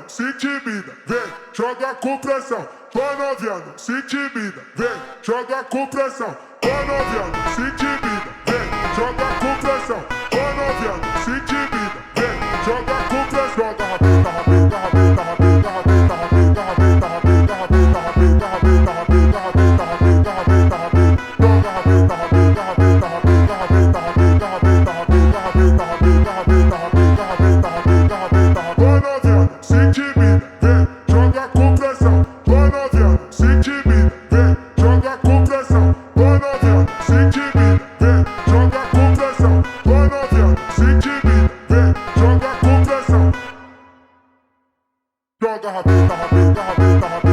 se intimida, vem, joga com pressão. Vai novinha, não se intimida, vem, joga com pressão. Vai novinha, não se intimida, vem, joga com pressão. Vai novinha, não se intimida, vem, joga com pressão. Joga rabeta, rabeta, rabeta, rabeta, rabeta, rabeta, rabeta, rabeta, rabeta, rabeta, rabeta, rabeta, rabeta, rabeta, rabeta, rabeta. Joga rabeta, rabeta, rabeta, rabeta, rabeta, rabeta, rabeta, rabeta, rabeta, rabeta, rabeta, rabeta, rabeta, rabeta, rabeta. Vai novinha, não se intimida, vem, joga com pressão. Vai novinha, não se intimida, vem, joga com pressão. Vai novinha, não se intimida, vem, joga com pressão. Vai novinha, não se intimida, vem, joga com pressão. Joga rabeta, rabeta, rabeta, rabeta.